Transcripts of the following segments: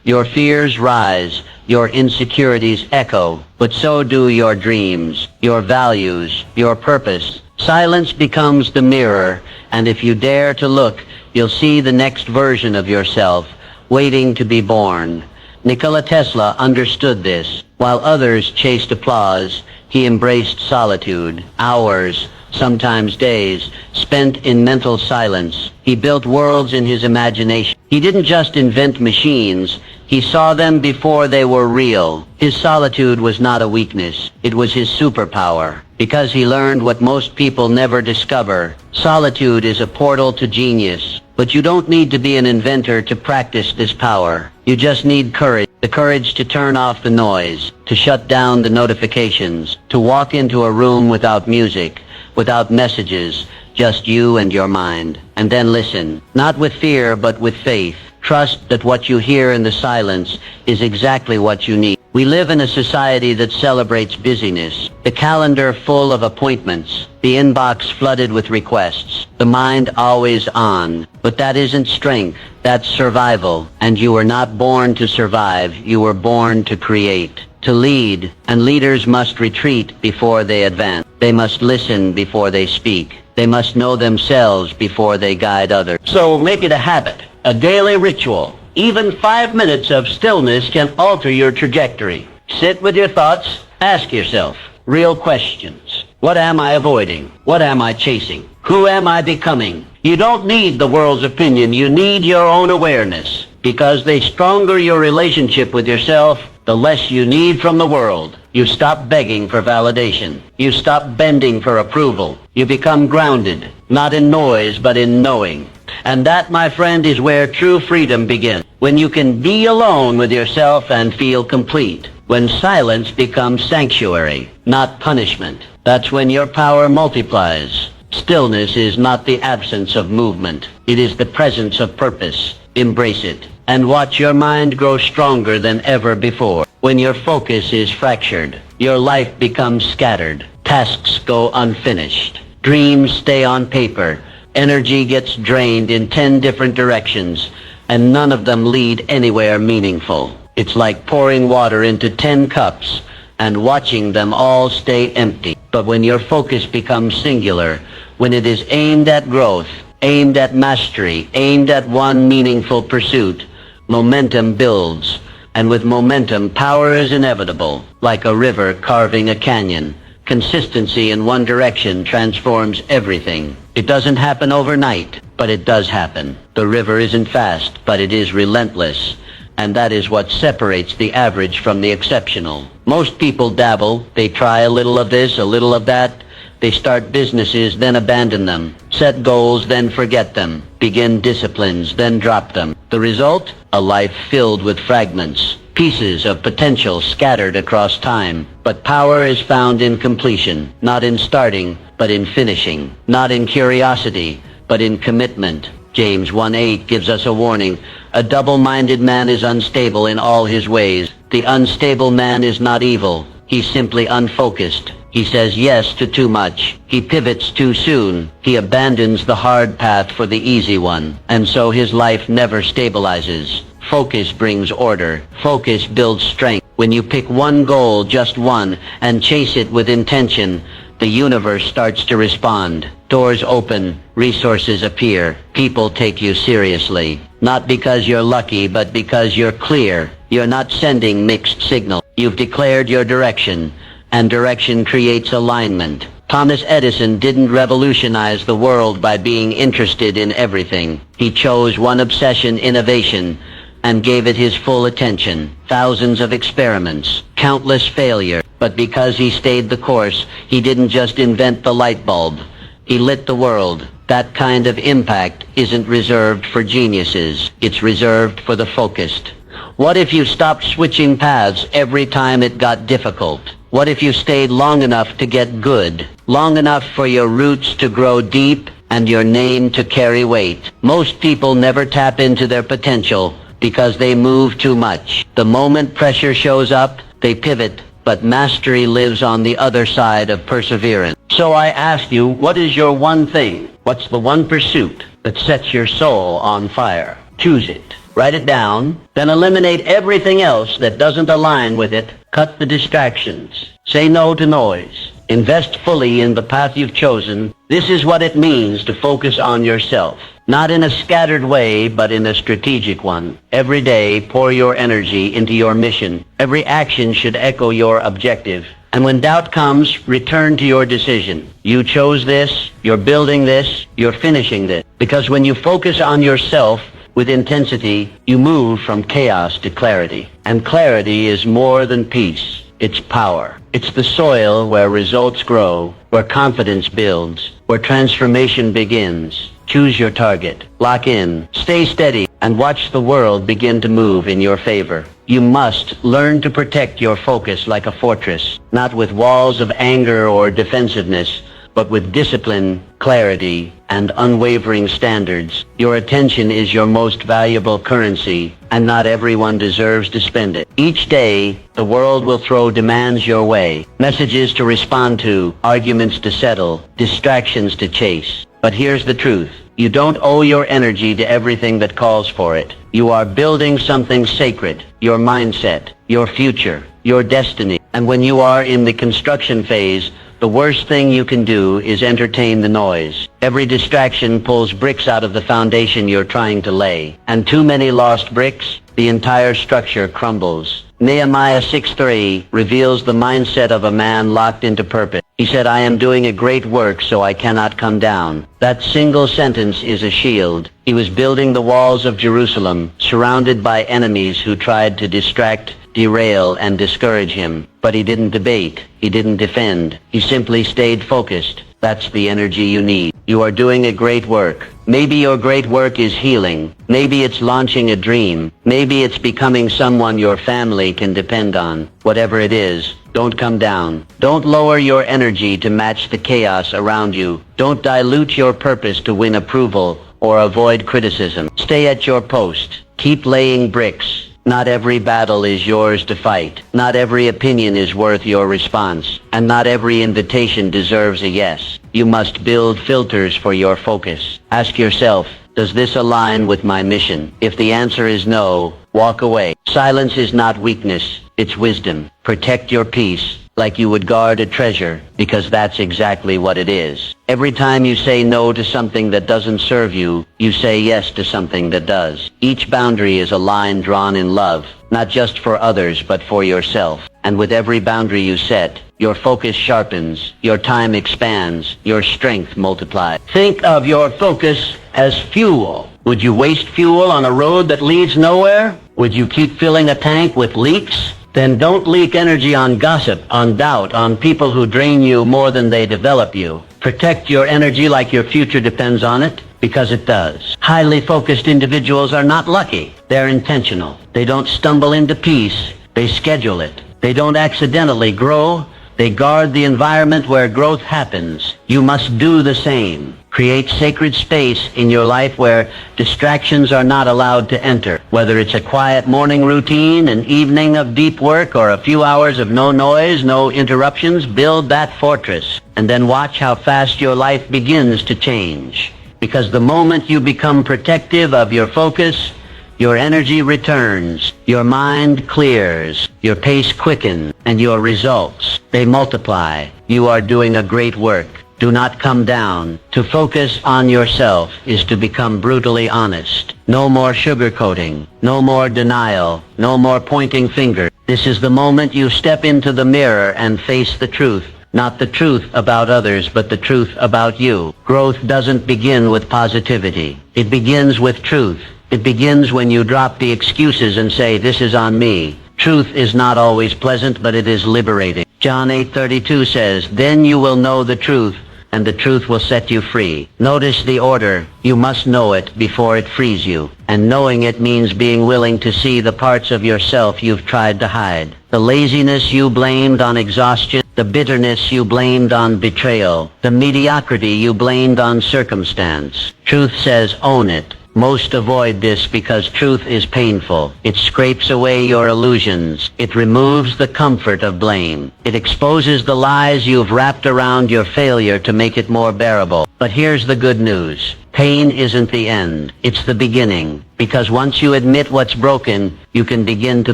Your fears rise, your insecurities echo, but so do your dreams, your values, your purpose. Silence becomes the mirror, and if you dare to look, you'll see the next version of yourself, waiting to be born. Nikola Tesla understood this. While others chased applause, he embraced solitude. Hours, sometimes days, spent in mental silence. He built worlds in his imagination. He didn't just invent machines, he saw them before they were real. His solitude was not a weakness, it was his superpower. Because he learned what most people never discover. Solitude is a portal to genius. But you don't need to be an inventor to practice this power. You just need courage. The courage to turn off the noise, to shut down the notifications, to walk into a room without music, without messages, just you and your mind. And then listen, not with fear, but with faith. Trust that what you hear in the silence is exactly what you need. We live in a society that celebrates busyness, the calendar full of appointments, the inbox flooded with requests, the mind always on. But that isn't strength, that's survival. And you were not born to survive, you were born to create, to lead. And leaders must retreat before they advance. They must listen before they speak. They must know themselves before they guide others. So make it a habit, a daily ritual. Even 5 minutes of stillness can alter your trajectory. Sit with your thoughts, ask yourself real questions. What am I avoiding? What am I chasing? Who am I becoming? You don't need the world's opinion, you need your own awareness. Because the stronger your relationship with yourself, the less you need from the world. You stop begging for validation. You stop bending for approval. You become grounded, not in noise, but in knowing. And that, my friend, is where true freedom begins. When you can be alone with yourself and feel complete. When silence becomes sanctuary, not punishment. That's when your power multiplies. Stillness is not the absence of movement. It is the presence of purpose. Embrace it. And watch your mind grow stronger than ever before. When your focus is fractured, your life becomes scattered. Tasks go unfinished. Dreams stay on paper. Energy gets drained in 10 different directions, and none of them lead anywhere meaningful. It's like pouring water into 10 cups and watching them all stay empty. But when your focus becomes singular, when it is aimed at growth, aimed at mastery, aimed at one meaningful pursuit, momentum builds. And with momentum, power is inevitable, like a river carving a canyon. Consistency in one direction transforms everything. It doesn't happen overnight, but it does happen. The river isn't fast, but it is relentless. And that is what separates the average from the exceptional. Most people dabble. They try a little of this, a little of that. They start businesses, then abandon them. Set goals, then forget them. Begin disciplines, then drop them. The result? A life filled with fragments. Pieces of potential scattered across time. But power is found in completion, not in starting, but in finishing. Not in curiosity, but in commitment. James 1:8 gives us a warning. A double-minded man is unstable in all his ways. The unstable man is not evil. He's simply unfocused. He says yes to too much. He pivots too soon. He abandons the hard path for the easy one. And so his life never stabilizes. Focus brings order. Focus builds strength. When you pick one goal, just one, and chase it with intention, the universe starts to respond. Doors open, resources appear, people take you seriously. Not because you're lucky, but because you're clear. You're not sending mixed signals. You've declared your direction, and direction creates alignment. Thomas Edison didn't revolutionize the world by being interested in everything. He chose one obsession, innovation, and gave it his full attention. Thousands of experiments, countless failures. But because he stayed the course, he didn't just invent the light bulb. He lit the world. That kind of impact isn't reserved for geniuses. It's reserved for the focused. What if you stopped switching paths every time it got difficult? What if you stayed long enough to get good? Long enough for your roots to grow deep and your name to carry weight? Most people never tap into their potential because they move too much. The moment pressure shows up, they pivot. But mastery lives on the other side of perseverance. So I ask you, what is your one thing? What's the one pursuit that sets your soul on fire? Choose it. Write it down, then eliminate everything else that doesn't align with it. Cut the distractions. Say no to noise. Invest fully in the path you've chosen. This is what it means to focus on yourself. Not in a scattered way, but in a strategic one. Every day, pour your energy into your mission. Every action should echo your objective. And when doubt comes, return to your decision. You chose this, you're building this, you're finishing this. Because when you focus on yourself with intensity, you move from chaos to clarity. And clarity is more than peace. It's power. It's the soil where results grow, where confidence builds, where transformation begins. Choose your target. Lock in. Stay steady. And watch the world begin to move in your favor. You must learn to protect your focus like a fortress, not with walls of anger or defensiveness, but with discipline, clarity, and unwavering standards. Your attention is your most valuable currency, and not everyone deserves to spend it. Each day, the world will throw demands your way, messages to respond to, arguments to settle, distractions to chase. But here's the truth. You don't owe your energy to everything that calls for it. You are building something sacred, your mindset, your future, your destiny. And when you are in the construction phase, the worst thing you can do is entertain the noise. Every distraction pulls bricks out of the foundation you're trying to lay. And too many lost bricks, the entire structure crumbles. Nehemiah 6:3 reveals the mindset of a man locked into purpose. He said, I am doing a great work, so I cannot come down. That single sentence is a shield. He was building the walls of Jerusalem, surrounded by enemies who tried to distract, derail, and discourage him. But he didn't debate. He didn't defend. He simply stayed focused. That's the energy you need. You are doing a great work. Maybe your great work is healing. Maybe it's launching a dream. Maybe it's becoming someone your family can depend on. Whatever it is, don't come down. Don't lower your energy to match the chaos around you. Don't dilute your purpose to win approval or avoid criticism. Stay at your post. Keep laying bricks. Not every battle is yours to fight. Not every opinion is worth your response. And not every invitation deserves a yes. You must build filters for your focus. Ask yourself, does this align with my mission? If the answer is no, walk away. Silence is not weakness, it's wisdom. Protect your peace like you would guard a treasure, because that's exactly what it is. Every time you say no to something that doesn't serve you, you say yes to something that does. Each boundary is a line drawn in love, not just for others, but for yourself. And with every boundary you set, your focus sharpens, your time expands, your strength multiplies. Think of your focus as fuel. Would you waste fuel on a road that leads nowhere? Would you keep filling a tank with leaks? Then don't leak energy on gossip, on doubt, on people who drain you more than they develop you. Protect your energy like your future depends on it, because it does. Highly focused individuals are not lucky. They're intentional. They don't stumble into peace. They schedule it. They don't accidentally grow. They guard the environment where growth happens. You must do the same. Create sacred space in your life where distractions are not allowed to enter. Whether it's a quiet morning routine, an evening of deep work, or a few hours of no noise, no interruptions, build that fortress. And then watch how fast your life begins to change. Because the moment you become protective of your focus, your energy returns, your mind clears, your pace quickens, and your results, they multiply. You are doing a great work. Do not come down. To focus on yourself is to become brutally honest. No more sugarcoating. No more denial. No more pointing fingers. This is the moment you step into the mirror and face the truth. Not the truth about others, but the truth about you. Growth doesn't begin with positivity. It begins with truth. It begins when you drop the excuses and say, this is on me. Truth is not always pleasant, but it is liberating. John 8:32 says, then you will know the truth, and the truth will set you free. Notice the order. You must know it before it frees you. And knowing it means being willing to see the parts of yourself you've tried to hide. The laziness you blamed on exhaustion, the bitterness you blamed on betrayal, the mediocrity you blamed on circumstance. Truth says own it. Most avoid this because truth is painful. It scrapes away your illusions. It removes the comfort of blame. It exposes the lies you've wrapped around your failure to make it more bearable. But here's the good news. Pain isn't the end. It's the beginning. Because once you admit what's broken, you can begin to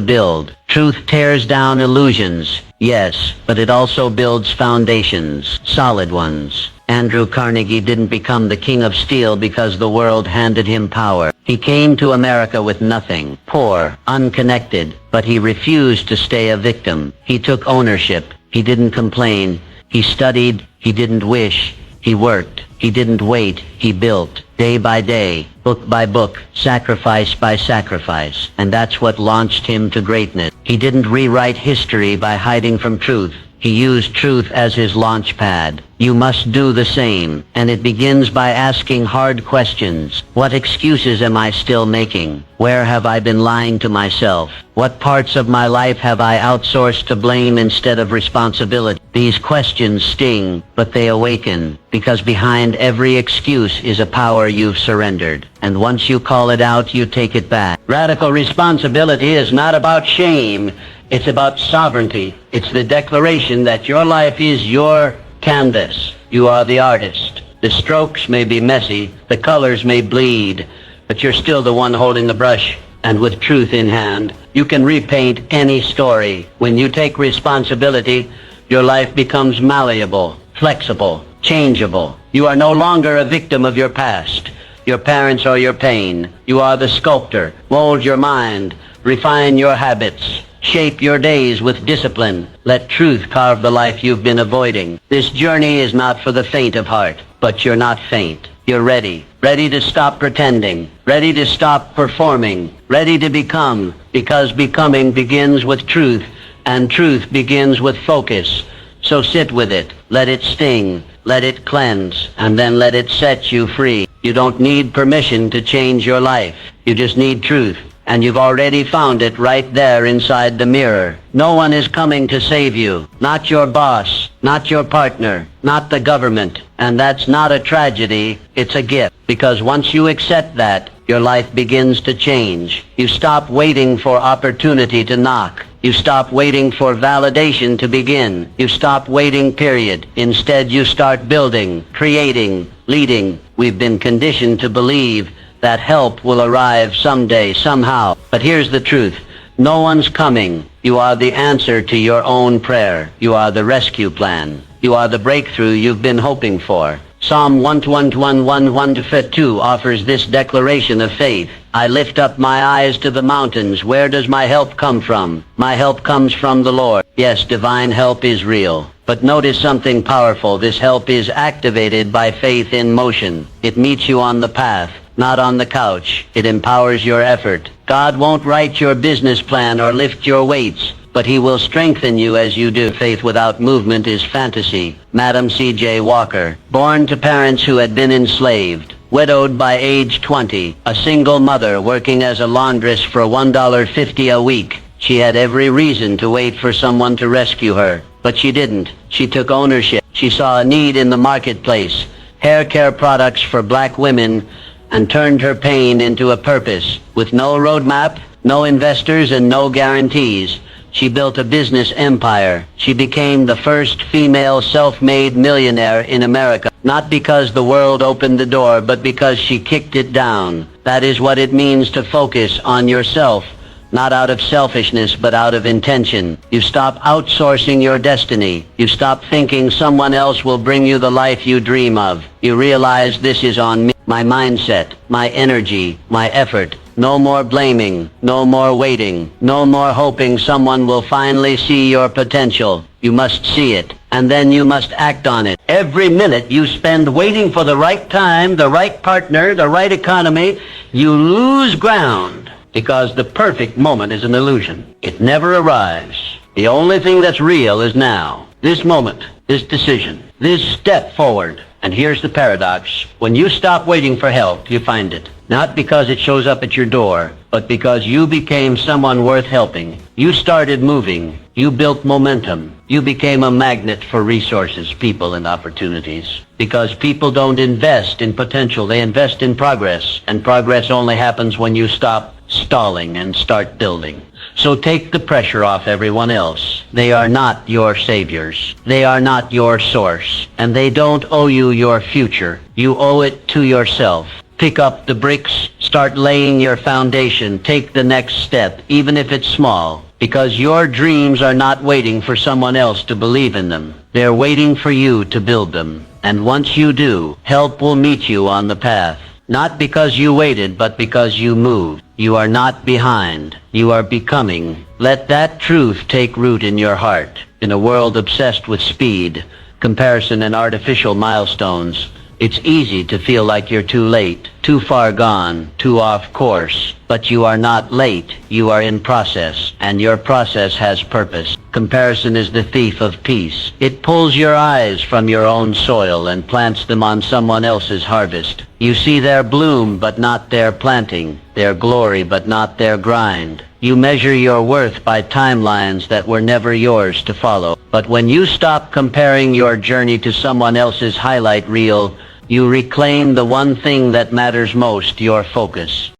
build. Truth tears down illusions, yes, but it also builds foundations, solid ones. Andrew Carnegie didn't become the king of steel because the world handed him power. He came to America with nothing, poor, unconnected, but he refused to stay a victim. He took ownership. He didn't complain. He studied. He didn't wish. He worked. He didn't wait. He built. Day by day, book by book, sacrifice by sacrifice. And that's what launched him to greatness. He didn't rewrite history by hiding from truth. He used truth as his launch pad. You must do the same, and it begins by asking hard questions. What excuses am I still making? Where have I been lying to myself? What parts of my life have I outsourced to blame instead of responsibility? These questions sting, but they awaken, because behind every excuse is a power you've surrendered. And once you call it out, you take it back. Radical responsibility is not about shame. It's about sovereignty. It's the declaration that your life is your canvas. You are the artist. The strokes may be messy, the colors may bleed, but you're still the one holding the brush. And with truth in hand, you can repaint any story. When you take responsibility, your life becomes malleable, flexible, changeable. You are no longer a victim of your past, your parents or your pain. You are the sculptor. Mold your mind, refine your habits. Shape your days with discipline. Let truth carve the life you've been avoiding. This journey is not for the faint of heart, but you're not faint. You're ready. Ready to stop pretending. Ready to stop performing. Ready to become, because becoming begins with truth, and truth begins with focus. So sit with it. Let it sting. Let it cleanse, and then let it set you free. You don't need permission to change your life. You just need truth. And you've already found it right there inside the mirror. No one is coming to save you. Not your boss, not your partner, not the government. And that's not a tragedy, it's a gift. Because once you accept that, your life begins to change. You stop waiting for opportunity to knock. You stop waiting for validation to begin. You stop waiting, period. Instead, you start building, creating, leading. We've been conditioned to believe that help will arrive someday, somehow. But here's the truth. No one's coming. You are the answer to your own prayer. You are the rescue plan. You are the breakthrough you've been hoping for. Psalm 121:1-2 offers this declaration of faith. I lift up my eyes to the mountains. Where does my help come from? My help comes from the Lord. Yes, divine help is real. But notice something powerful. This help is activated by faith in motion. It meets you on the path, not on the couch. It empowers your effort. God won't write your business plan or lift your weights, but he will strengthen you as you do. Faith without movement is fantasy. Madam C.J. Walker, born to parents who had been enslaved, widowed by age 20, a single mother working as a laundress for $1.50 a week. She had every reason to wait for someone to rescue her, but she didn't. She took ownership. She saw a need in the marketplace, hair care products for black women, and turned her pain into a purpose. With no roadmap, no investors, and no guarantees, she built a business empire. She became the first female self-made millionaire in America, not because the world opened the door, but because she kicked it down. That is what it means to focus on yourself, not out of selfishness, but out of intention. You stop outsourcing your destiny. You stop thinking someone else will bring you the life you dream of. You realize this is on me, my mindset, my energy, my effort. No more blaming, no more waiting, no more hoping someone will finally see your potential. You must see it, and then you must act on it. Every minute you spend waiting for the right time, the right partner, the right economy, you lose ground. Because the perfect moment is an illusion. It never arrives. The only thing that's real is now. This moment, this decision, this step forward. And here's the paradox. When you stop waiting for help, you find it. Not because it shows up at your door, but because you became someone worth helping. You started moving. You built momentum. You became a magnet for resources, people, and opportunities. Because people don't invest in potential, they invest in progress. And progress only happens when you stop stalling and start building. So take the pressure off everyone else. They are not your saviors. They are not your source. And they don't owe you your future. You owe it to yourself. Pick up the bricks, start laying your foundation, take the next step, even if it's small, because your dreams are not waiting for someone else to believe in them. They're waiting for you to build them. And once you do, help will meet you on the path. Not because you waited, but because you moved. You are not behind. You are becoming. Let that truth take root in your heart. In a world obsessed with speed, comparison, and artificial milestones, it's easy to feel like you're too late, too far gone, too off course. But you are not late. You are in process, and your process has purpose. Comparison is the thief of peace. It pulls your eyes from your own soil and plants them on someone else's harvest. You see their bloom, but not their planting, their glory, but not their grind. You measure your worth by timelines that were never yours to follow. But when you stop comparing your journey to someone else's highlight reel, you reclaim the one thing that matters most, your focus.